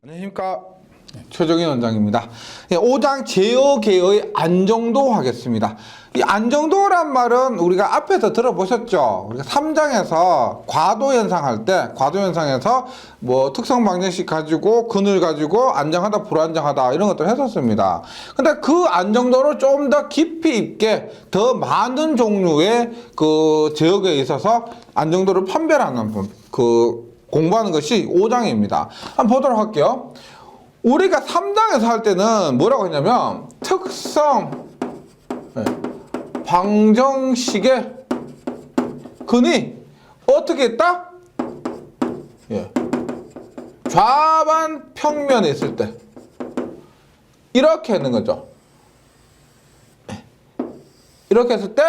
안녕하십니까. 최종인 원장입니다. 5장 제어계의 안정도 하겠습니다. 이 안정도란 말은 우리가 앞에서 들어보셨죠? 우리가 3장에서 과도현상 할 때, 과도현상에서 뭐 특성방정식 가지고, 근을 가지고 안정하다, 불안정하다 이런 것들을 했었습니다. 근데 그 안정도를 좀 더 깊이 있게 더 많은 종류의 그 제어계에 있어서 안정도를 판별하는 공부하는 것이 5장입니다. 한번 보도록 할게요. 우리가 3장에서 할 때는 뭐라고 했냐면 특성 방정식의 근이 어떻게 있다? 좌반 평면에 있을 때 이렇게 있는 거죠. 이렇게 했을 때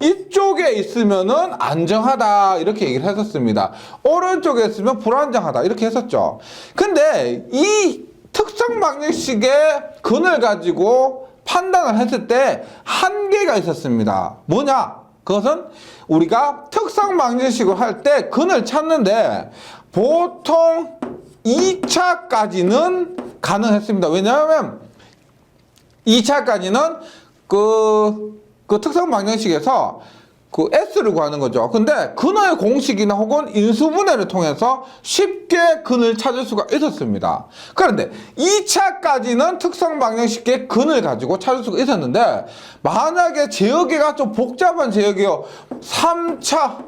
이쪽에 있으면은 안정하다 이렇게 얘기를 했었습니다. 오른쪽에 있으면 불안정하다 이렇게 했었죠. 근데 이 특성 방정식의 근을 가지고 판단을 했을 때 한계가 있었습니다. 뭐냐? 그것은 우리가 특성 방정식을 할 때 근을 찾는데 보통 2차까지는 가능했습니다. 왜냐하면 2차까지는 그 특성 방정식에서 그 S를 구하는 거죠. 근데 근의 공식이나 혹은 인수분해를 통해서 쉽게 근을 찾을 수가 있었습니다. 그런데 2차까지는 특성 방정식의 근을 가지고 찾을 수가 있었는데 만약에 제어계가 좀 복잡한 제어계요 3차,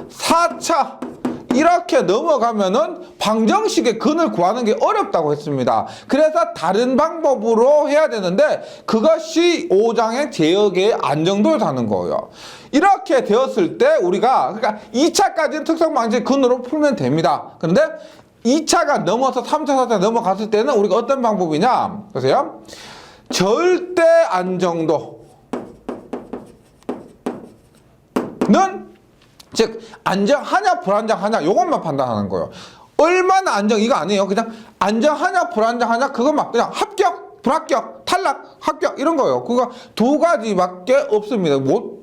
4차 이렇게 넘어가면은 방정식의 근을 구하는 게 어렵다고 했습니다. 그래서 다른 방법으로 해야 되는데 그것이 5장의 제어계의 안정도를 다는 거예요. 이렇게 되었을 때 우리가 그러니까 2차까지는 특성 방정식 근으로 풀면 됩니다. 그런데 2차가 넘어서 3차, 4차 넘어갔을 때는 우리가 어떤 방법이냐? 보세요. 절대 안정도는 즉 안정하냐 불안정하냐 요것만 판단하는 거예요. 얼마나 안정 이거 아니에요. 그냥 안정하냐 불안정하냐 그것만 그냥 합격 불합격 탈락 합격 이런 거예요. 그거 두 가지밖에 없습니다.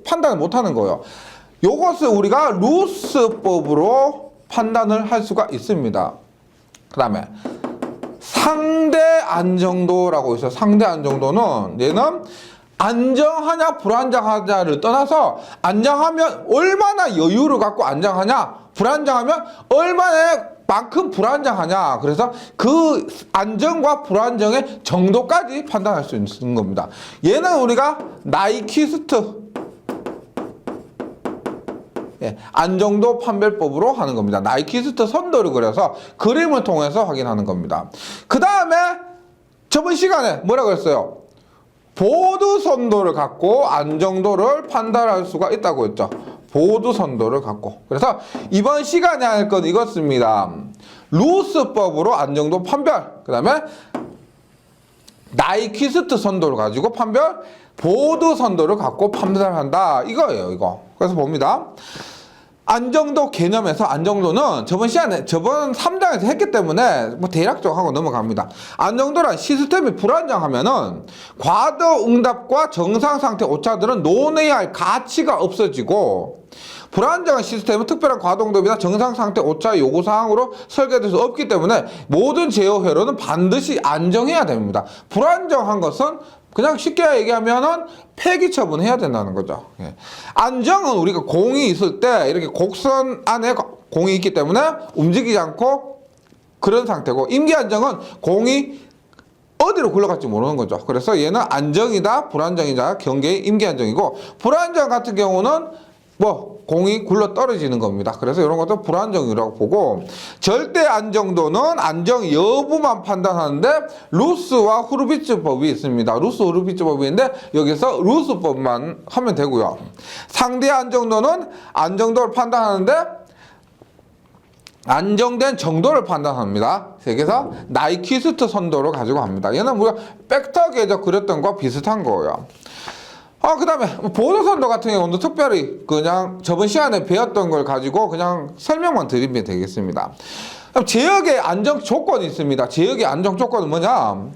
판단을 못하는 거예요. 요것을 우리가 루스법으로 판단을 할 수가 있습니다. 그 다음에 상대 안정도라고 있어요. 상대 안정도는 얘는 안정하냐 불안정하냐를 떠나서 안정하면 얼마나 여유를 갖고 안정하냐 불안정하면 얼마나만큼 불안정하냐 그래서 그 안정과 불안정의 정도까지 판단할 수 있는 겁니다. 얘는 우리가 나이키스트 안정도 판별법으로 하는 겁니다. 나이키스트 선도를 그려서 그림을 통해서 확인하는 겁니다. 그 다음에 저번 시간에 뭐라고 했어요? 보드선도를 갖고 안정도를 판단할 수가 있다고 했죠. 보드선도를 갖고. 그래서 이번 시간에 할 건 이것입니다. 루스법으로 안정도 판별. 그 다음에 나이키스트 선도를 가지고 판별. 보드선도를 갖고 판단한다. 이거예요. 이거. 그래서 봅니다. 안정도 개념에서 안정도는 저번 3장에서 했기 때문에 뭐 대략적으로 하고 넘어갑니다. 안정도란 시스템이 불안정하면은 과도 응답과 정상 상태 오차들은 논해야 할 가치가 없어지고 불안정한 시스템은 특별한 과도 응답이나 정상 상태 오차의 요구 사항으로 설계될 수 없기 때문에 모든 제어 회로는 반드시 안정해야 됩니다. 불안정한 것은 그냥 쉽게 얘기하면은 폐기 처분해야 된다는 거죠. 안정은 우리가 공이 있을 때 이렇게 곡선 안에 공이 있기 때문에 움직이지 않고 그런 상태고 임기 안정은 공이 어디로 굴러갈지 모르는 거죠. 그래서 얘는 안정이다 불안정이다 경계의 임기 안정이고 불안정 같은 경우는 공이 굴러 떨어지는 겁니다. 그래서 이런 것도 불안정이라고 보고 절대 안정도는 안정 여부만 판단하는데 루스와 후르비츠 법이 있습니다. 루스 후르비츠 법이 있는데 여기서 루스법만 하면 되고요. 상대 안정도는 안정도를 판단하는데 안정된 정도를 판단합니다. 그래서 나이키스트 선도를 가지고 합니다. 얘는 우리가 벡터 궤적 그렸던 거와 비슷한 거예요. 그 다음에 보도선도 같은 경우는 특별히 그냥 저번 시간에 배웠던 걸 가지고 그냥 설명만 드리면 되겠습니다. 제역의 안정 조건이 있습니다. 제역의 안정 조건은 뭐냐?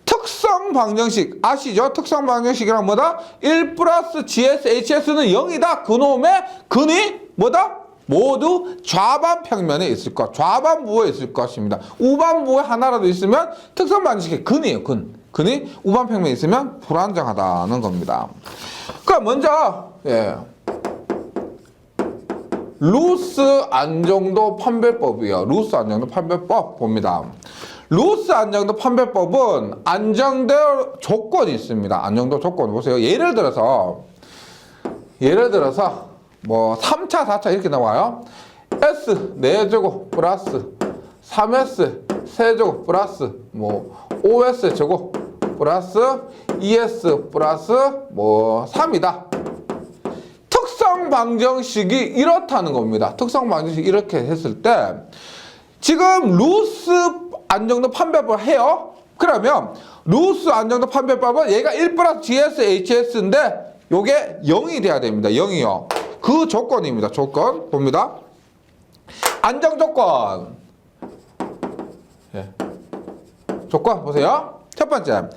특성 방정식 아시죠? 특성 방정식이란 뭐다? 1 플러스 GS HS는 0이다. 그놈의 근이 뭐다? 모두 좌반 평면에 있을 것, 좌반부에 있을 것입니다. 우반부에 하나라도 있으면 특성 방정식의 근이에요. 근이 우반 평면에 있으면 불안정하다는 겁니다. 그럼 먼저 루스 안정도 판별법이에요. 루스 안정도 판별법 봅니다. 루스 안정도 판별법은 안정도 조건이 있습니다. 안정도 조건 보세요. 예를 들어서 뭐 3차, 4차 이렇게 나와요. S 4제곱 플러스 3S 세제곱 플러스 뭐 5S 제곱 플러스 2S 플러스 뭐 3이다. 특성 방정식이 이렇다는 겁니다. 특성 방정식이 이렇게 했을 때 지금 루스 안정도 판별법을 해요. 그러면 루스 안정도 판별법은 얘가 1 플러스 GS, HS인데 요게 0이 돼야 됩니다. 0이요. 그 조건입니다. 조건 봅니다. 안정 조건. 조건 보세요. 첫 번째.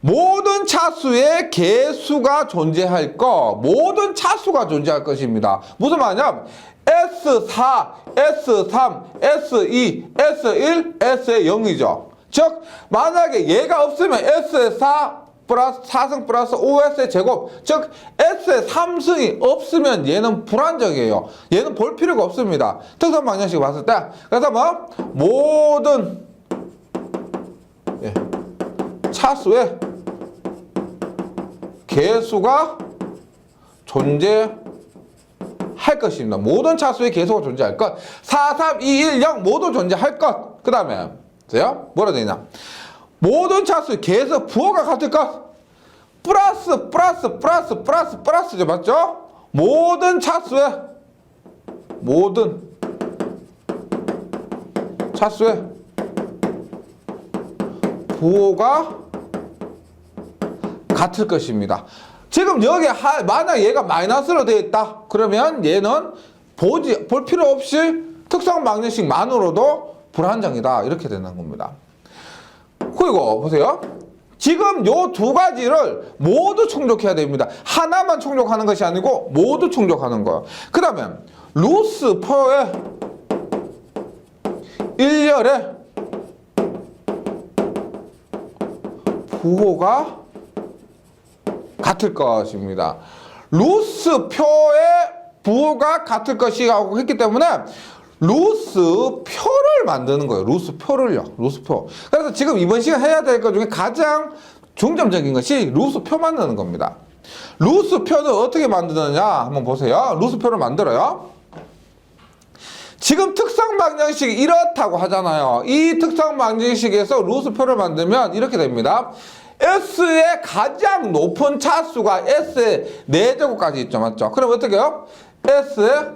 모든 차수의 개수가 존재할 것. 모든 차수가 존재할 것입니다. 무슨 말이냐면 S4, S3, S2, S1, S의 0이죠. 즉 만약에 얘가 없으면 S의 4 플러스 4승 플러스 5S의 제곱, 즉 S의 3승이 없으면 얘는 불안정이에요. 얘는 볼 필요가 없습니다. 특성 방정식 봤을 때. 그래서 뭐 모든 차수의 개수가 존재할 것입니다. 모든 차수의 개수가 존재할 것. 4, 3, 2, 1, 0 모두 존재할 것. 그 다음에 보세요. 뭐라 되냐? 모든 차수의 개수 부호가 같을 것. 플러스죠. 맞죠? 모든 차수의 부호가 같을 것입니다. 지금 여기 만약 얘가 마이너스로 되어 있다. 그러면 얘는 볼 필요 없이 특성 방정식만으로도 불안정이다. 이렇게 되는 겁니다. 그리고 보세요. 지금 요 두 가지를 모두 충족해야 됩니다. 하나만 충족하는 것이 아니고 모두 충족하는 거예요. 그 다음에 루스 표의 일렬의 부호가 같을 것입니다. 루스 표의 부호가 같을 것이라고 했기 때문에 루스 표를 만드는 거예요. 루스 표를요. 루스 표. 그래서 지금 이번 시간 해야 될 것 중에 가장 중점적인 것이 루스 표 만드는 겁니다. 루스 표는 어떻게 만드느냐 한번 보세요. 루스 표를 만들어요. 지금 특성 방정식이 이렇다고 하잖아요. 이 특성 방정식에서 루스 표를 만들면 이렇게 됩니다. S의 가장 높은 차수가 S의 4제곱까지 있죠. 맞죠? 그럼 어떻게 해요? S의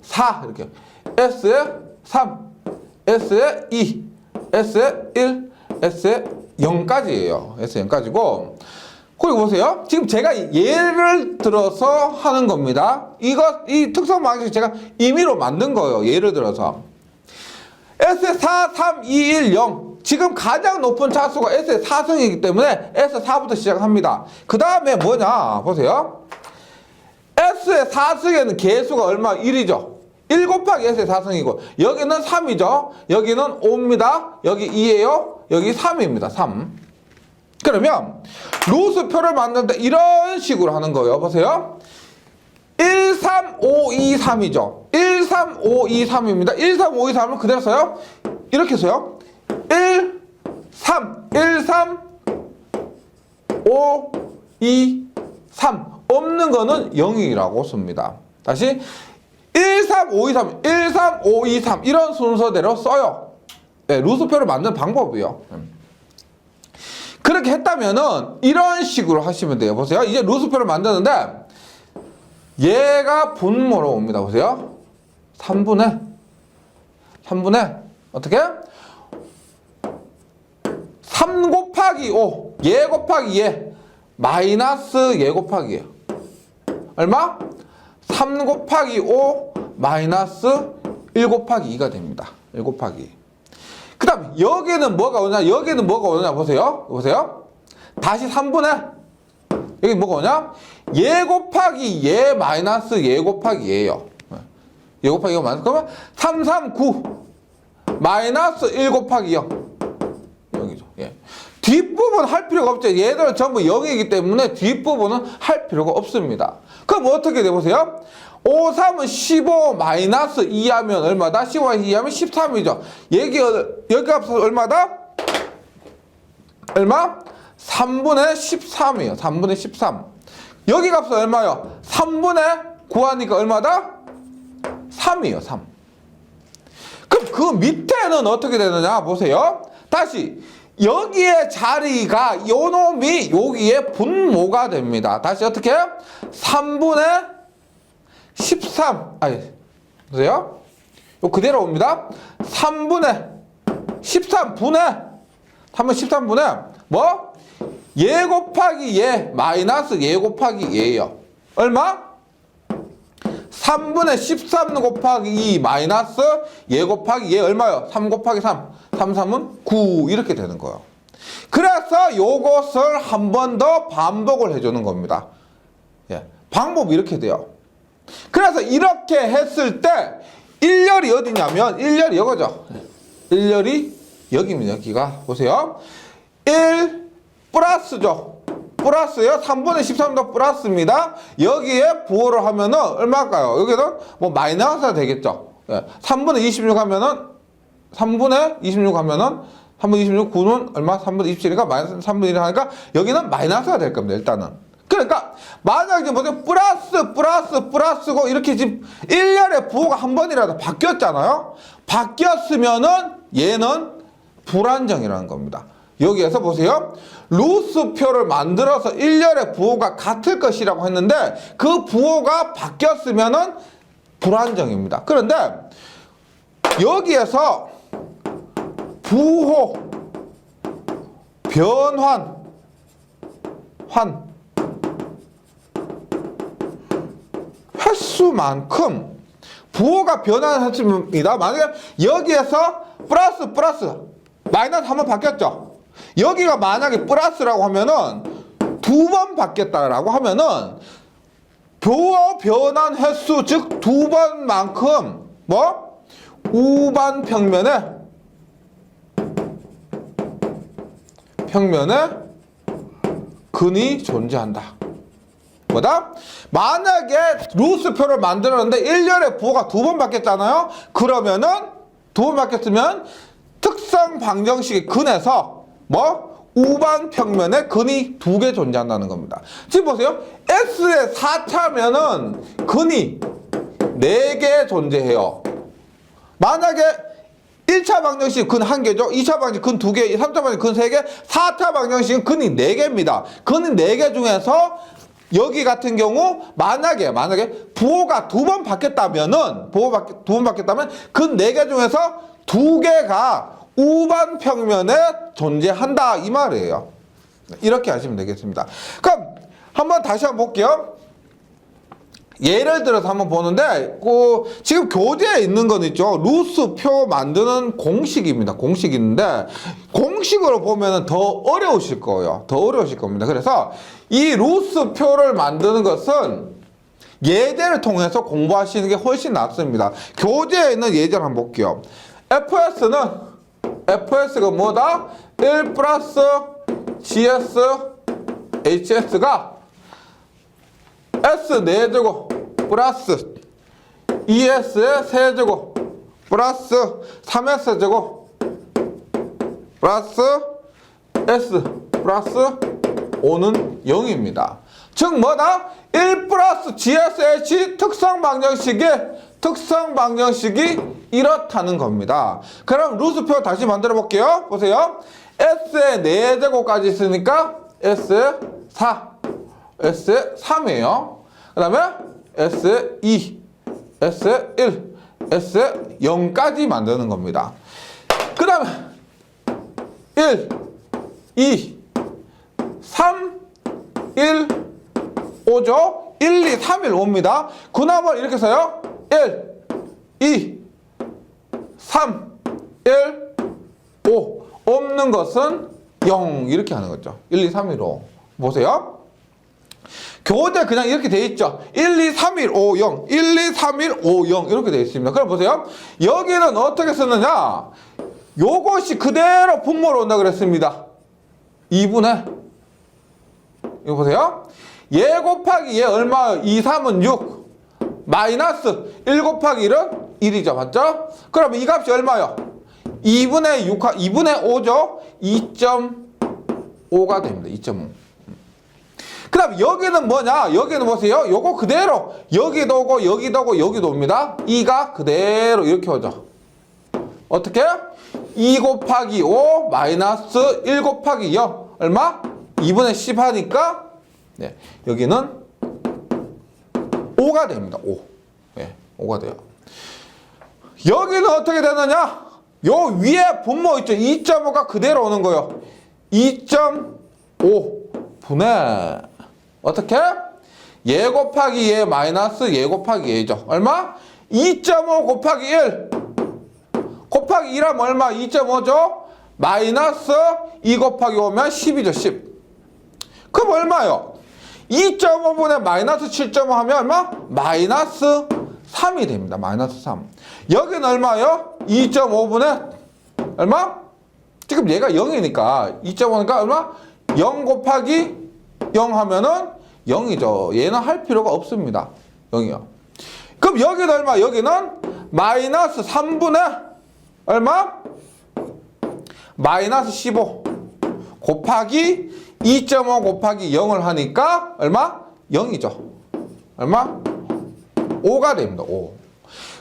4 이렇게 S의 3, S의 2, S의 1, S의 0까지예요. S의 0까지고. 그리고 보세요. 지금 제가 예를 들어서 하는 겁니다. 이 특성 방식 제가 임의로 만든 거예요. 예를 들어서. S의 4, 3, 2, 1, 0. 지금 가장 높은 차수가 S의 4승이기 때문에 S4부터 시작합니다. 그 다음에 뭐냐. 보세요. S의 4승에는 개수가 얼마? 1이죠. 1 곱하기 S의 4승이고 여기는 3이죠. 여기는 5입니다. 여기 2예요. 여기 3입니다. 3. 그러면 루스표를 만드는데 이런 식으로 하는 거예요. 보세요. 1, 3, 5, 2, 3이죠. 1, 3, 5, 2, 3입니다. 1, 3, 5, 2, 3을 그대로 써요. 이렇게 써요. 1, 3, 1, 3, 5, 2, 3. 없는 거는 0이라고 씁니다. 다시 1, 3, 5, 2, 3, 1, 3, 5, 2, 3 이런 순서대로 써요. 네, 루스표를 만드는 방법이요. 그렇게 했다면은 이런 식으로 하시면 돼요. 보세요. 이제 루스표를 만드는데 얘가 분모로 옵니다. 보세요. 3분의 어떻게? 3 곱하기 5 얘 곱하기 얘 마이너스 얘 곱하기 얘 얼마? 3 곱하기 5 마이너스 1 곱하기 2가 됩니다. 1 곱하기 2. 그 다음 여기는 뭐가 오냐? 여기는 뭐가 오냐? 보세요. 다시 3분의 여기 뭐가 오냐? 얘 곱하기 얘 마이너스 얘 곱하기 얘예요. 2 곱하기 2가 마이너스. 그러면 339 마이너스 1 곱하기 0. 0이죠. 예. 뒷부분 할 필요가 없죠. 얘들은 전부 0이기 때문에 뒷부분은 할 필요가 없습니다. 그럼 어떻게 돼 보세요? 5, 3은 15 마이너스 2 하면 얼마다? 15 마이너스 2 하면 13이죠. 여기 값은 얼마다? 얼마? 3분의 13이에요. 3분의 13. 여기 값은 얼마요? 3분의 9 하니까 얼마다? 3이에요. 3. 그럼 그 밑에는 어떻게 되느냐? 보세요. 다시 여기에 자리가 요 놈이 여기에 분모가 됩니다. 다시 어떻게? 3분의 13. 아니, 보세요. 요 그대로 옵니다. 3분의 13분의 13분의 뭐? 예 곱하기 예 마이너스 예 곱하기 예요. 얼마? 3분의 13 곱하기 2 마이너스 예 곱하기 예 얼마요? 3 곱하기 3. 3, 3은 9 이렇게 되는 거예요. 그래서 요것을 한 번 더 반복을 해주는 겁니다. 예, 방법이 이렇게 돼요. 그래서 이렇게 했을 때 일렬이 어디냐면 일렬이 이거죠. 일렬이 여기입니다. 여기가 보세요. 1 플러스죠. 플러스요. 3분의 13도 플러스입니다. 여기에 부호를 하면은 얼마일까요? 여기는 뭐 마이너스가 되겠죠. 예. 3분의 26 하면은 3분의 26 하면은 3분의 26 9는 얼마? 3분의 27이니까 마이너스 3분의 1 하니까 여기는 마이너스가 될 겁니다. 일단은. 그러니까 만약에 보세요. 플러스고 이렇게 지금 1년에 부호가 한 번이라도 바뀌었잖아요. 바뀌었으면은 얘는 불안정이라는 겁니다. 여기에서 보세요. 루스표를 만들어서 1년의 부호가 같을 것이라고 했는데 그 부호가 바뀌었으면은 불안정입니다. 그런데 여기에서 부호 변환 횟수만큼 부호가 변환했습니다. 만약에 여기에서 플러스 마이너스 한번 바뀌었죠. 여기가 만약에 플러스라고 하면은 2번 바뀌었다라고 하면은 부호 변환 횟수 즉 2번만큼 뭐 우반 평면에 근이 존재한다. 뭐다? 만약에 루스표를 만들었는데 1년에 부호가 2번 바뀌었잖아요. 그러면은 2번 바뀌었으면 특성 방정식의 근에서 뭐? 우반 평면에 근이 2개 존재한다는 겁니다. 지금 보세요. S의 4차면은 근이 4개 존재해요. 만약에 1차 방정식 근 1개죠. 2차 방정식 근 2개, 3차 방정식 근 3개, 4차 방정식은 근이 4개입니다. 근이 4개 중에서 여기 같은 경우 만약에 부호가 2번 바뀌었다면은 근 4개 중에서 2개가 우반 평면에 존재한다 이 말이에요. 이렇게 하시면 되겠습니다. 그럼 한번 다시 한번 볼게요. 예를 들어서 한번 보는데 지금 교재에 있는 건 있죠. 루스표 만드는 공식입니다. 공식이 있는데 공식으로 보면 더 어려우실 거예요. 더 어려우실 겁니다. 그래서 이 루스표를 만드는 것은 예제를 통해서 공부하시는 게 훨씬 낫습니다. 교재에 있는 예제를 한번 볼게요. FS가 뭐다? 1 플러스 GS HS가 S 4제곱 플러스 ES의 세제곱 플러스 3S 제곱 플러스 S 플러스 5는 0입니다. 즉 뭐다? 1 플러스 GSH 특성 방정식이 이렇다는 겁니다. 그럼 루스표 다시 만들어 볼게요. 보세요. S의 4제곱까지 있으니까 S의 4, S의 3이에요. 그 다음에 S의 2, S의 1, S의 0까지 만드는 겁니다. 그 다음에 1, 2, 3, 1, 5죠. 1, 2, 3, 1, 5입니다. 군함을 이렇게 써요. 1, 2, 3, 1, 5. 없는 것은 0 이렇게 하는 거죠. 1, 2, 3, 1, 5. 보세요. 교재 그냥 이렇게 돼 있죠. 1, 2, 3, 1, 5, 0. 1, 2, 3, 1, 5, 0. 이렇게 돼 있습니다. 그럼 보세요. 여기는 어떻게 쓰느냐? 요것이 그대로 분모로 온다 그랬습니다. 2분의 이거 보세요. 얘 곱하기 얘 얼마예요? 2, 3은 6. 마이너스 1 곱하기 1은 1이죠. 맞죠? 그러면 이 값이 얼마예요? 2분의 6, 2분의 5죠? 2.5가 됩니다. 2.5. 그 다음 여기는 뭐냐? 여기는 보세요. 요거 그대로 여기도 오고 여기도 오고 여기도 옵니다. 2가 그대로 이렇게 오죠. 어떻게? 2 곱하기 5 마이너스 1 곱하기 0 얼마? 2분의 10 하니까 네, 여기는 5가 됩니다. 5. 네, 5가 돼요. 여기는 어떻게 되느냐? 요 위에 분모 있죠? 2.5가 그대로 오는 거예요. 2.5 분의 어떻게? 얘 곱하기 얘 마이너스 얘 곱하기 얘죠. 얼마? 2.5 곱하기 1 곱하기 1 하면 얼마? 2.5죠? 마이너스 2 곱하기 5면 10이죠. 10. 그럼 얼마요? 2.5분의 마이너스 7.5 하면 얼마? 마이너스 3이 됩니다. 마이너스 3. 여기는 얼마요? 2.5분의 얼마? 지금 얘가 0이니까 2.5니까 얼마? 0 곱하기 0 하면은 0이죠. 얘는 할 필요가 없습니다. 0이요. 그럼 여기는 얼마? 여기는 마이너스 3분의 얼마? 마이너스 15 곱하기 2.5 곱하기 0을 하니까 얼마? 0이죠. 얼마? 5가 됩니다. 5.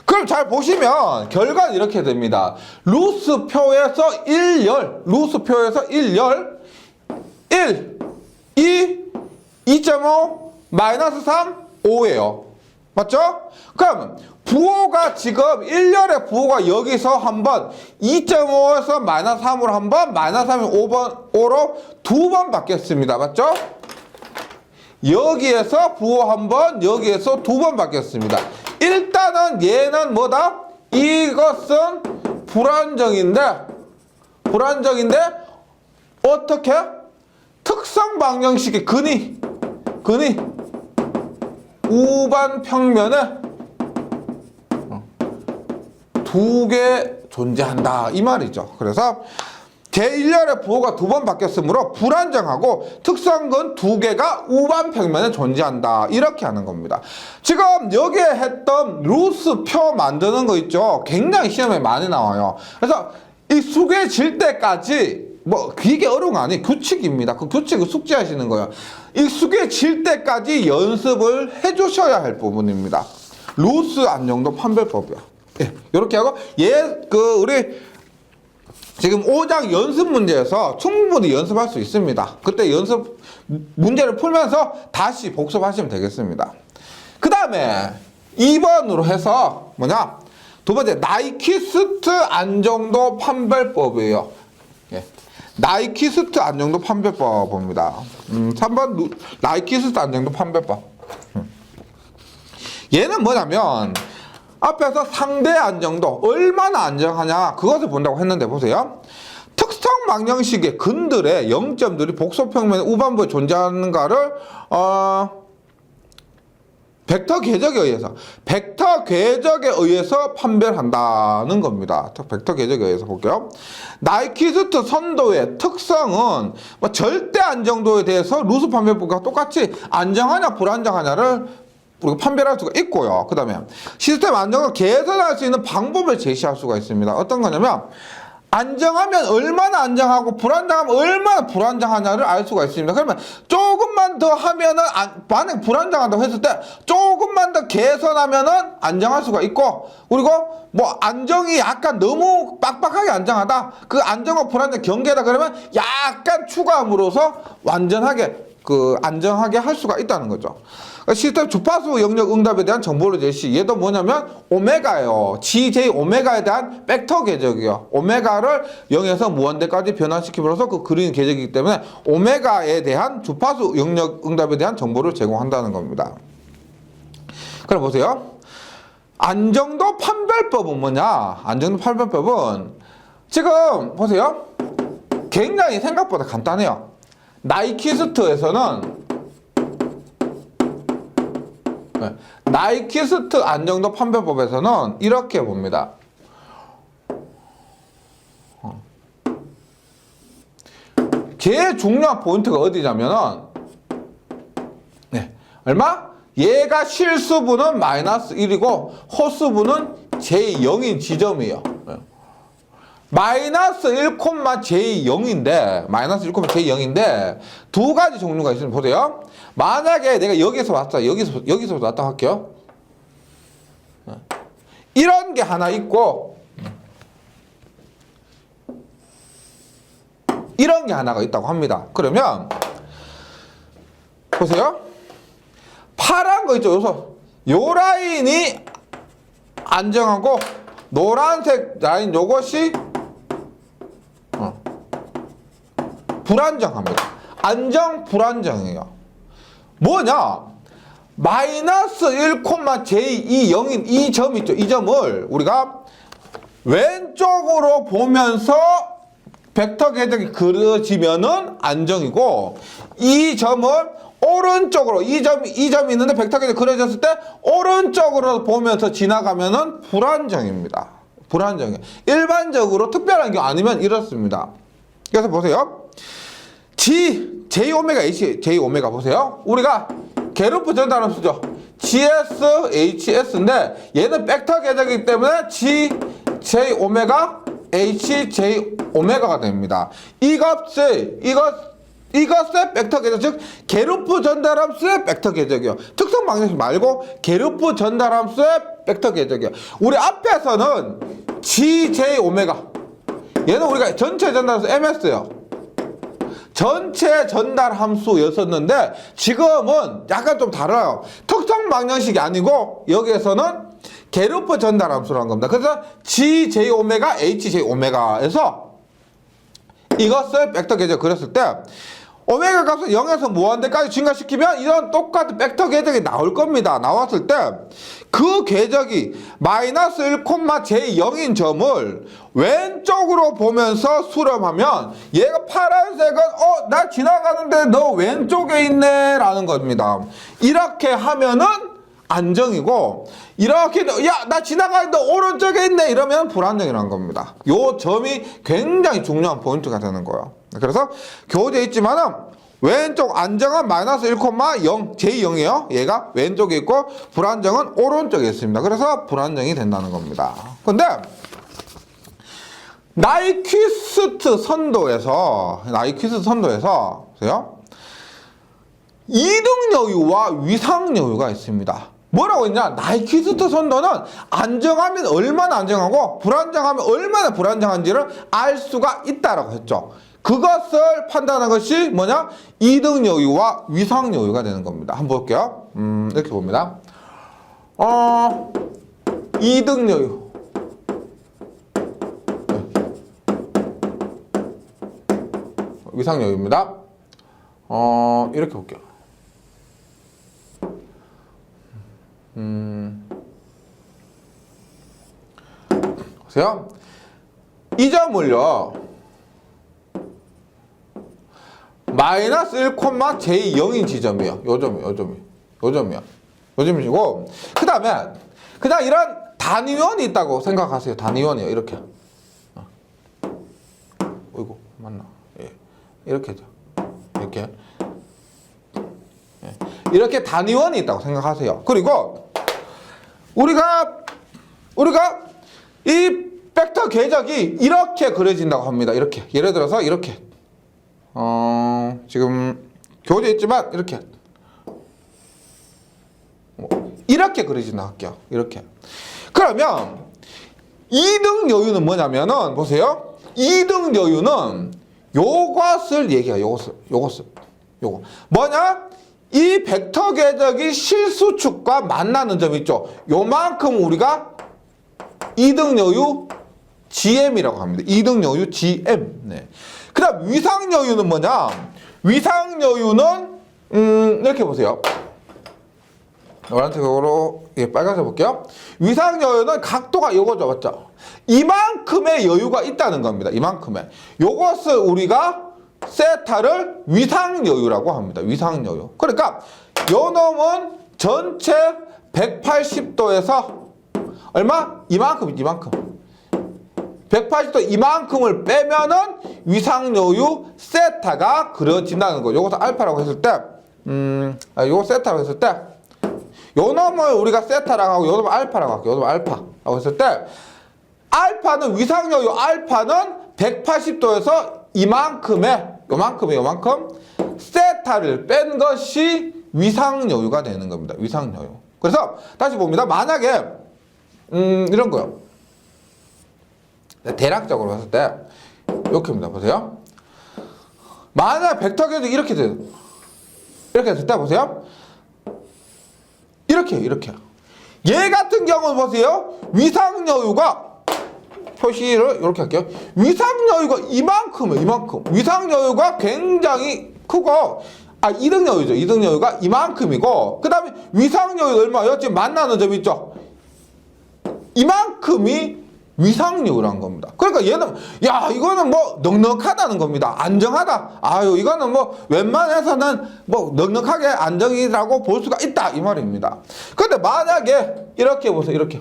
그럼 잘 보시면 결과는 이렇게 됩니다. 루스표에서 1열, 루스표에서 1열, 1, 2, 2.5, 마이너스 3, 5예요. 맞죠? 그럼 부호가 지금 1열의 부호가 여기서 한번 2.5에서 마이너스 3으로 한번 마이너스 3이 5로 두 번 바뀌었습니다. 맞죠? 여기에서 부호 한번 여기에서 두 번 바뀌었습니다. 일단은 얘는 뭐다? 이것은 불안정인데 어떻게? 특성 방정식의 근이 우반 평면에 두 개 존재한다 이 말이죠. 그래서 제1열의 부호가 두 번 바뀌었으므로 불안정하고 특성근 두 개가 우반 평면에 존재한다 이렇게 하는 겁니다. 지금 여기에 했던 루스표 만드는 거 있죠. 굉장히 시험에 많이 나와요. 그래서 이 숙여질 때까지 뭐 이게 어려운 거 아니에요. 규칙입니다. 그 규칙을 숙지하시는 거예요. 이 숙여질 때까지 연습을 해주셔야 할 부분입니다. 루스 안정도 판별법이요. 예, 이렇게 하고 우리 지금 5장 연습 문제에서 충분히 연습할 수 있습니다. 그때 연습 문제를 풀면서 다시 복습하시면 되겠습니다. 그 다음에 2번으로 해서 뭐냐? 두 번째 나이키스트 안정도 판별법이에요. 예. 나이키스트 안정도 판별법입니다. 3번 나이키스트 안정도 판별법. 얘는 뭐냐면 앞에서 상대 안정도 얼마나 안정하냐 그것을 본다고 했는데 보세요. 특성 방정식의 근들의 0점들이 복소평면의 우반부에 존재하는가를 벡터 궤적에 의해서 판별한다는 겁니다. 벡터 궤적에 의해서 볼게요. 나이키스트 선도의 특성은 절대 안정도에 대해서 루스 판별법과 똑같이 안정하냐 불안정하냐를 우리가 판별할 수가 있고요. 그 다음에 시스템 안정을 개선할 수 있는 방법을 제시할 수가 있습니다. 어떤 거냐면 안정하면 얼마나 안정하고 불안정하면 얼마나 불안정하냐를 알 수가 있습니다. 그러면 조금만 더 하면은 만약 불안정하다고 했을 때 조금만 더 개선하면은 안정할 수가 있고, 그리고 뭐 안정이 약간 너무 빡빡하게 안정하다, 그 안정과 불안정 경계다 그러면 약간 추가함으로써 완전하게 안정하게 할 수가 있다는 거죠. 시스템 주파수 영역 응답에 대한 정보를 제시. 얘도 뭐냐면 오메가예요. GJ 오메가에 대한 벡터 궤적이요. 오메가를 0에서 무한대까지 변환시킴으로써 그 그리는 궤적이기 때문에 오메가에 대한 주파수 영역 응답에 대한 정보를 제공한다는 겁니다. 그럼 보세요. 안정도 판별법은 뭐냐? 안정도 판별법은 지금 보세요. 굉장히 생각보다 간단해요. 나이키스트에서는 나이키스트 안정도 판별법에서는 이렇게 봅니다. 제일 중요한 포인트가 어디냐면은 얼마? 얘가 실수분은 마이너스 1이고 호수분은 j0인 지점이에요. 마이너스 1,j0인데 마이너스 1,j0인데 두 가지 종류가 있으면 보세요. 만약에 내가 여기서 왔다 여기서 왔다 할게요. 이런 게 하나 있고 이런 게 하나가 있다고 합니다. 그러면 보세요. 파란 거 있죠. 요 라인이 안정하고 노란색 라인 요것이 불안정합니다. 안정 불안정이에요. 뭐냐? 마이너스 1,j20인 이 점 있죠. 이 점을 우리가 왼쪽으로 보면서 벡터 궤적이 그려지면은 안정이고 이 점을 오른쪽으로 이 점이 있는데 벡터 궤적이 그려졌을 때 오른쪽으로 보면서 지나가면은 불안정입니다. 불안정이에요. 일반적으로 특별한 경우 아니면 이렇습니다. 그래서 보세요. j 오메가 h j 오메가 보세요. 우리가 게르프 전달함수죠. gs hs인데 얘는 벡터 궤적이기 때문에 j 오메가 h j 오메가가 됩니다. 이것의 벡터 궤적, 즉 게르프 전달함수의 벡터 궤적이요. 특성 방정식 말고 게르프 전달함수의 벡터 궤적이요. 우리 앞에서는 gj 오메가 얘는 우리가 전체 전달함수 ms요. 전체 전달 함수였었는데 지금은 약간 좀 달라요. 특성 방정식이 아니고 여기에서는 게르프 전달 함수라는 겁니다. 그래서 gj 오메가 hj 오메가에서 이것을 벡터 궤적 그렸을 때 오메가 값을 0에서 무한대까지 증가시키면 이런 똑같은 벡터 궤적이 나올 겁니다. 나왔을 때 그 궤적이 마이너스 1,j0인 점을 왼쪽으로 보면서 수렴하면 얘가 파란색은 나 지나가는데 너 왼쪽에 있네 라는 겁니다. 이렇게 하면은 안정이고 이렇게 야 나 지나가는데 오른쪽에 있네 이러면 불안정이라는 겁니다. 요 점이 굉장히 중요한 포인트가 되는 거예요. 그래서 교재에 있지만은 왼쪽 안정은 마이너스 1,0 j0이에요. 얘가 왼쪽에 있고 불안정은 오른쪽에 있습니다. 그래서 불안정이 된다는 겁니다. 근데 나이키스트 선도에서 보세요. 이등 여유와 위상 여유가 있습니다. 뭐라고 했냐? 나이키스트 선도는 안정하면 얼마나 안정하고 불안정하면 얼마나 불안정한지를 알 수가 있다라고 했죠. 그것을 판단한 것이 뭐냐? 이등 여유와 위상 여유가 되는 겁니다. 한번 볼게요. 이렇게 봅니다. 이등 여유. 위상 여유입니다. 이렇게 볼게요. 보세요. 이 점을요. 마이너스 1,j0인 지점이에요. 요 점이요. 그 다음에 그냥 이런 단위원이 있다고 생각하세요. 단위원이에요. 이렇게. 어이구 맞나? 예. 이렇게죠. 이렇게. 예. 이렇게 단위원이 있다고 생각하세요. 그리고 우리가 이 벡터 궤적이 이렇게 그려진다고 합니다. 이렇게. 예를 들어서 이렇게. 지금 교재에 있지만 이렇게 그려진다 할게요. 이렇게. 그러면 2등 여유는 뭐냐면은 보세요. 2등 여유는 요것을 얘기해요. 요거. 뭐냐? 이 벡터 궤적이 실수축과 만나는 점 있죠. 요만큼 우리가 2등 여유 GM이라고 합니다. 2등 여유 GM. 네. 그 다음 위상 여유는 뭐냐? 위상 여유는 이렇게 보세요. 노란색으로 빨간색 볼게요. 위상 여유는 각도가 요거죠. 맞죠? 이만큼의 여유가 있다는 겁니다. 이만큼의. 요것을 우리가 세타를 위상 여유라고 합니다. 위상 여유. 그러니까 요 놈은 전체 180도에서 얼마? 이만큼. 180도 이만큼을 빼면은 위상요유 세타가 그려진다는 거. 요것을 알파라고 했을 때, 요거 세타라고 했을 때, 요 놈을 우리가 세타라고 하고, 요 놈을 알파라고 할게요. 요 놈을 알파라고 했을 때, 알파는 위상요유 알파는 180도에서 요만큼 세타를 뺀 것이 위상요유가 되는 겁니다. 위상요유. 그래서 다시 봅니다. 만약에 이런 거요. 대략적으로 했을 때 이렇게입니다. 보세요. 만약 벡터 계도 이렇게 돼요. 이렇게 했을 때 보세요. 이렇게. 얘 같은 경우는 보세요. 위상요유가 표시를 이렇게 할게요. 위상요유가 이만큼. 위상요유가 굉장히 크고, 이등요유죠. 이등요유가 이만큼이고, 그 다음에 위상요유 얼마예요? 지금 만나는 점 있죠? 이만큼이 위상요유라는 겁니다. 그러니까 얘는, 이거는 뭐, 넉넉하다는 겁니다. 안정하다. 이거는 뭐, 웬만해서는 뭐, 넉넉하게 안정이라고 볼 수가 있다. 이 말입니다. 근데 만약에, 이렇게 보세요. 이렇게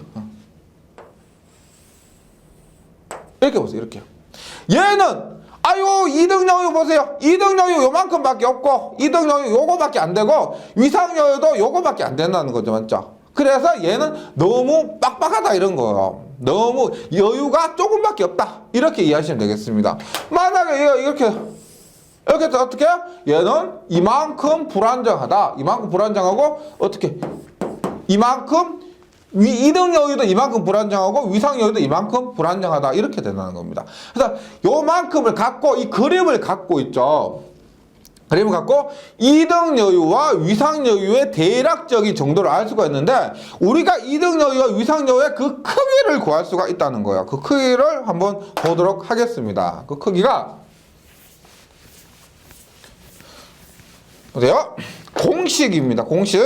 보세요. 얘는, 이등요유 보세요. 이등요유 요만큼밖에 없고, 이등요유 요거밖에 안 되고, 위상요유도 요거밖에 안 된다는 거죠. 맞죠? 그래서 얘는 너무 빡빡하다 이런 거예요. 너무 여유가 조금밖에 없다. 이렇게 이해하시면 되겠습니다. 만약에 이렇게 해서 어떻게 해요? 얘는 이만큼 불안정하다. 이만큼 불안정하고 어떻게? 이만큼 이등요유도 이만큼 불안정하고 위상요유도 이만큼 불안정하다. 이렇게 된다는 겁니다. 그래서 요만큼을 갖고 이 그림을 갖고 있죠. 그림을 갖고 이등요유와 위상요유의 대략적인 정도를 알 수가 있는데 우리가 이등요유와 위상요유의 그 크기를 구할 수가 있다는 거예요. 그 크기를 한번 보도록 하겠습니다. 그 크기가 보세요. 공식입니다. 공식.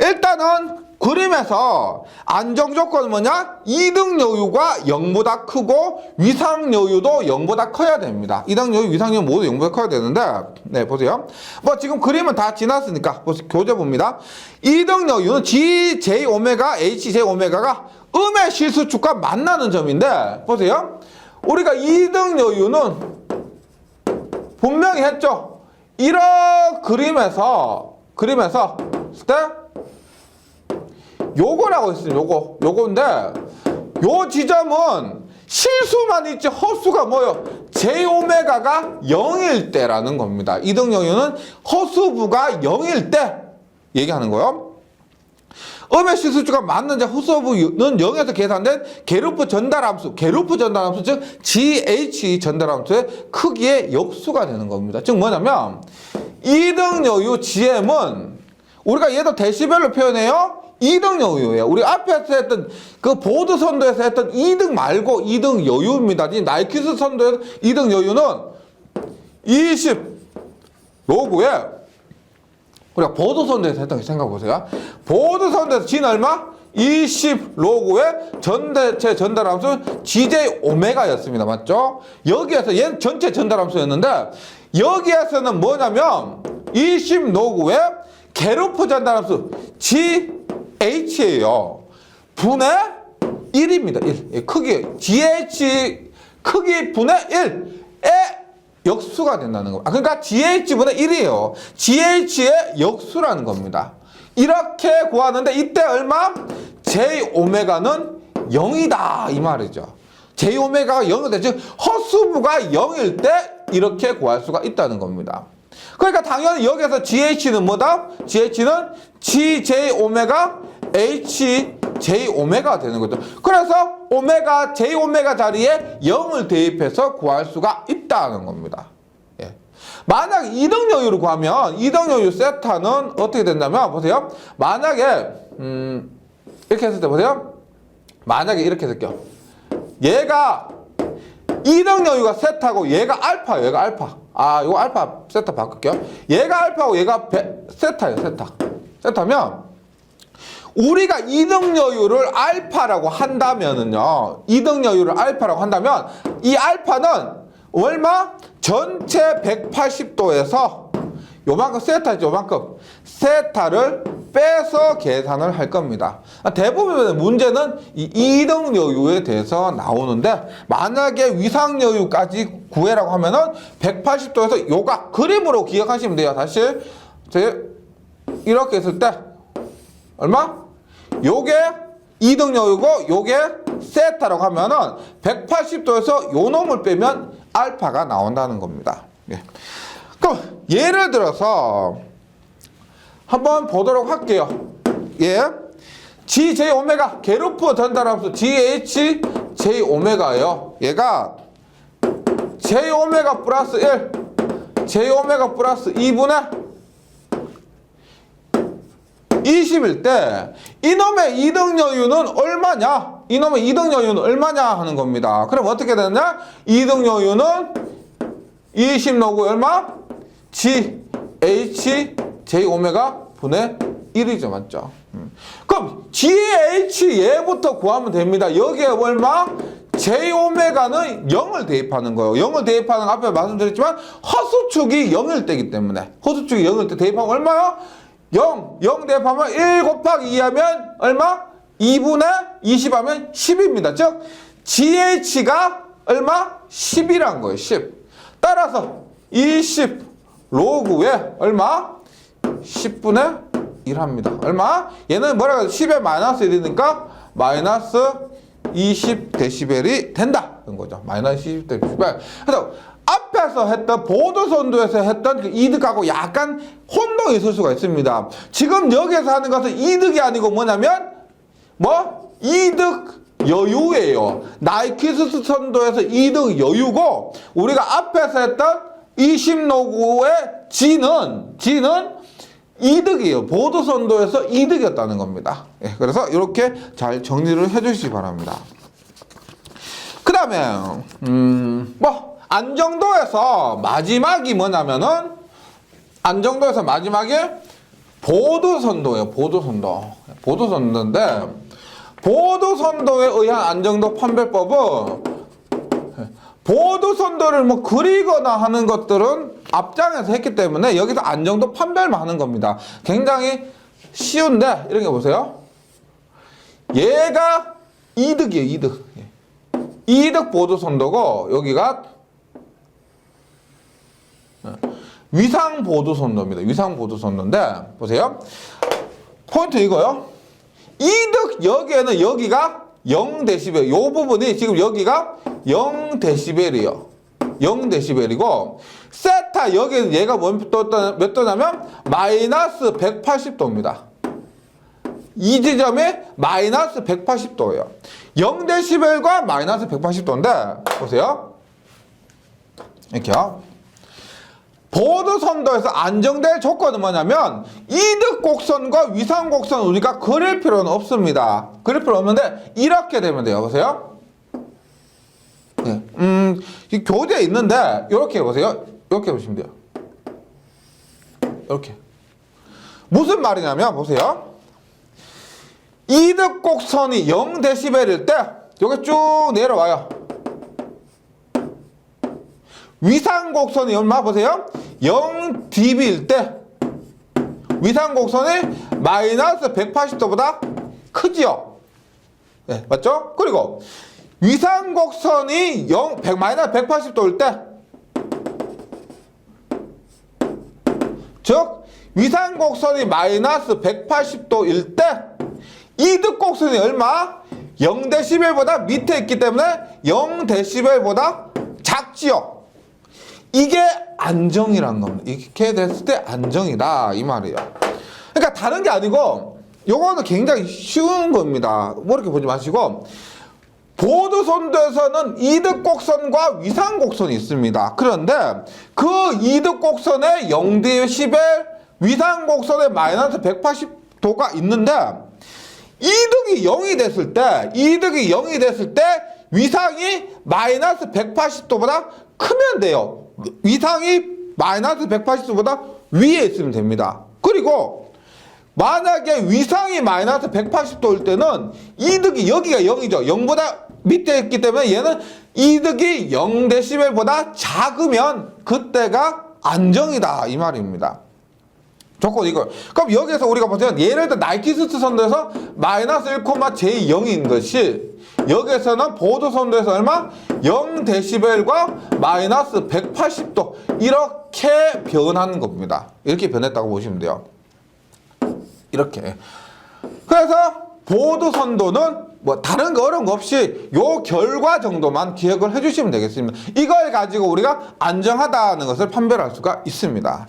일단은 그림에서 안정조건은 뭐냐? 이등요유가 0보다 크고 위상요유도 0보다 커야 됩니다. 이등요유, 위상요유 모두 0보다 커야 되는데 네, 보세요. 뭐 지금 그림은 다 지났으니까 교재 봅니다. 이등요유는 G, J, 오메가, H, J, 오메가가 음의 실수축과 만나는 점인데 보세요. 우리가 이등요유는 분명히 했죠. 이런 그림에서 때 요거라고 했어요. 요건데 요 지점은 실수만 있지 허수가 뭐예요? J오메가가 0일 때라는 겁니다. 이등요유는 허수부가 0일 때 얘기하는 거예요. 음의 실수축과 맞는지 허수부는 0에서 계산된 게르프 전달함수 즉 GH 전달함수의 크기의 역수가 되는 겁니다. 즉 뭐냐면 이등요유 GM은 우리가 얘도 데시벨로 표현해요. 2등요유예요. 우리 앞에서 했던 그 보드 선도에서 했던 2등 말고 2등 요유입니다. 나이키스 선도에서 2등 요유는 20 로그에 우리가 보드 선도에서 했던 거 생각해보세요. 보드 선도에서 G는 얼마? 20 로그의 전대체 전달함수 GJ 오메가였습니다. 맞죠? 여기에서 얘는 전체 전달함수였는데 여기에서는 뭐냐면 20 로그의 게르프 전달함수 GH예요. 분의 1입니다. 1. 크기 GH 크기 분의 1의 역수가 된다는 겁니다. 그러니까 GH분의 1이에요. GH의 역수라는 겁니다. 이렇게 구하는데 이때 얼마? J오메가는 0이다 이 말이죠. J오메가가 0일 때 즉 허수부가 0일 때 이렇게 구할 수가 있다는 겁니다. 그러니까 당연히 여기서 GH는 뭐다? GH는 GJ오메가 HJ오메가가 되는 거죠. 그래서 오메가 J오메가 자리에 0을 대입해서 구할 수가 있다는 겁니다. 예. 만약 2등요유를 구하면 2등요유 세타는 어떻게 된다면 보세요. 만약에 이렇게 했을 때 보세요. 만약에 이렇게 했을게요. 얘가 2등요유가 세타고 얘가 알파예요. 얘가 알파. 이거 알파 세타 바꿀게요. 얘가 알파고 얘가 세타예요. 세타면 우리가 2등요유를 알파라고 한다면은요. 2등요유를 알파라고 한다면 이 알파는 얼마? 전체 180도에서 요만큼 세타죠. 요만큼 세타를 빼서 계산을 할 겁니다. 대부분의 문제는 이 이등 여유에 대해서 나오는데 만약에 위상 여유까지 구해라고 하면은 180도에서 요각 그림으로 기억하시면 돼요. 다시 이렇게 했을 때 얼마? 요게 이등 여유고 요게 세타라고 하면은 180도에서 요 놈을 빼면 알파가 나온다는 겁니다. 예. 그럼 예를 들어서 한번 보도록 할게요. 예. GJ 오메가 게루프 전달함수 GH J 오메가예요. 얘가 J 오메가 플러스 1 J 오메가 플러스 2분의 20일 때 이놈의 이등 여유는 얼마냐? 이놈의 이등 여유는 얼마냐 하는 겁니다. 그럼 어떻게 되느냐? 이등 여유는 20 노구 얼마? GH J 오메가 분의 1이죠. 맞죠? 그럼 GH 얘부터 구하면 됩니다. 여기에 얼마? J 오메가는 0을 대입하는 거예요. 0을 대입하는 거 앞에 말씀드렸지만 허수축이 0일 때이기 때문에 허수축이 0일 때 대입하면 얼마요? 0 대입하면 1 곱하기 2 하면 얼마? 2분의 20 하면 10입니다. 즉 GH가 얼마? 10이란 거예요. 10. 따라서 20 로그에 얼마? 10분의 1 합니다. 얼마? 얘는 뭐라고 해요? 10에 마이너스 1이니까 마이너스 20데시벨이 된다는 거죠. 마이너스 20데시벨. 그래서 앞에서 했던 보도선도에서 했던 그 이득하고 약간 혼동이 있을 수가 있습니다. 지금 여기에서 하는 것은 이득이 아니고 뭐냐면 이득 여유예요. 나이키스 선도에서 이득 여유고 우리가 앞에서 했던 20노구의 G는 이득이에요. 보도선도에서 이득이었다는 겁니다. 예, 그래서 이렇게 잘 정리를 해주시기 바랍니다. 그 다음에 안정도에서 마지막이 뭐냐면은 안정도에서 마지막이 보도선도예요. 보도선도인데 보도선도에 의한 안정도 판별법은 보도선도를 그리거나 하는 것들은 앞장에서 했기 때문에 여기서 안정도 판별만 하는 겁니다. 굉장히 쉬운데 이런 거 보세요. 얘가 이득이에요. 이득. 이득 보도선도고 여기가 위상 보도선도입니다. 위상 보도선도인데 보세요. 포인트 이거요. 이득 여기에는 여기가 0데시벨. 요 부분이 지금 여기가 0데시벨이에요. 0데시벨이고 세타 여기는 얘가 몇 도냐면 마이너스 180도입니다. 이 지점이 마이너스 180도예요. 0데시벨과 마이너스 180도인데 보세요. 이렇게요. 보도선도에서 안정될 조건은 뭐냐면 이득 곡선과 위상 곡선 우리가 그릴 필요는 없습니다. 그릴 필요 없는데 이렇게 되면 돼요. 보세요. 네. 이 교재에 있는데 이렇게 보세요. 이렇게 보시면 돼요. 이렇게. 무슨 말이냐면 보세요. 이득 곡선이 0데시벨일 때 여기 쭉 내려와요. 위상 곡선이 얼마 보세요? 0dB일 때 위상 곡선이 마이너스 180도보다 크지요. 네, 맞죠? 그리고 위상 곡선이 마이너스 180도일 때 즉 위상 곡선이 마이너스 180도일 때 이득 곡선이 얼마? 0데시벨보다 밑에 있기 때문에 0데시벨보다 작지요. 이게 안정이라는 겁니다. 이렇게 됐을 때 안정이다 이 말이에요. 그러니까 다른 게 아니고 요거는 굉장히 쉬운 겁니다. 뭐 이렇게 보지 마시고 보도선도에서는 이득 곡선과 위상 곡선이 있습니다. 그런데 그 이득 곡선에 0데시벨 위상 곡선에 마이너스 180도가 있는데 이득이 0이 됐을 때 위상이 마이너스 180도보다 크면 돼요. 위상이 마이너스 180도보다 위에 있으면 됩니다. 그리고 만약에 위상이 마이너스 180도일 때는 이득이 여기가 0이죠. 0보다 밑에 있기 때문에 얘는 이득이 0데시벨보다 작으면 그때가 안정이다 이 말입니다. 조건 이거. 그럼 여기에서 우리가 보세요. 예를 들어 나이키스트 선도에서 마이너스 1,j0인 것이 여기에서는 보드 선도에서 얼마? 0dB과 마이너스 180도 이렇게 변하는 겁니다. 이렇게 변했다고 보시면 돼요. 이렇게. 그래서 보드 선도는 뭐 다른 거 어려운 거 없이 요 결과 정도만 기억을 해주시면 되겠습니다. 이걸 가지고 우리가 안정하다는 것을 판별할 수가 있습니다.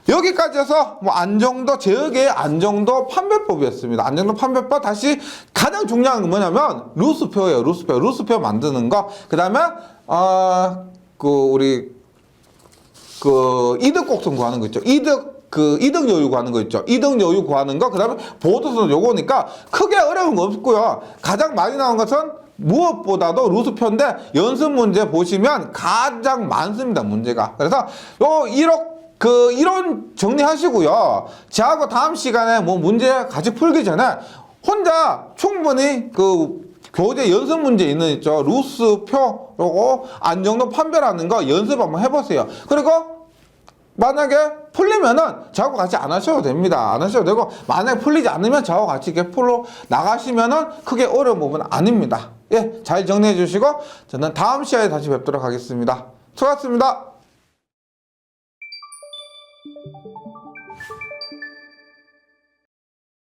여기까지 해서 뭐 안정도 제역의 안정도 판별법이었습니다. 안정도 판별법 다시 가장 중요한 건 뭐냐면 루스표예요. 루스표 만드는 거. 그다음에 우리 이득 곡선 구하는 거 있죠. 이득 여유 구하는 거 있죠. 이득 여유 구하는 거. 그다음에 보도선 요거니까 크게 어려운 거 없고요. 가장 많이 나온 것은 무엇보다도 루스표인데 연습 문제 보시면 가장 많습니다. 문제가. 그래서 이론 정리하시고요. 저하고 다음 시간에 뭐 문제 같이 풀기 전에 혼자 충분히 교재 연습 문제 있죠. 루스표, 요거 안정도 판별하는 거 연습 한번 해보세요. 그리고 만약에 풀리면은 저하고 같이 안 하셔도 됩니다. 안 하셔도 되고, 만약에 풀리지 않으면 저하고 같이 이렇게 풀로 나가시면은 크게 어려운 부분은 아닙니다. 예, 잘 정리해 주시고, 저는 다음 시간에 다시 뵙도록 하겠습니다. 수고하셨습니다.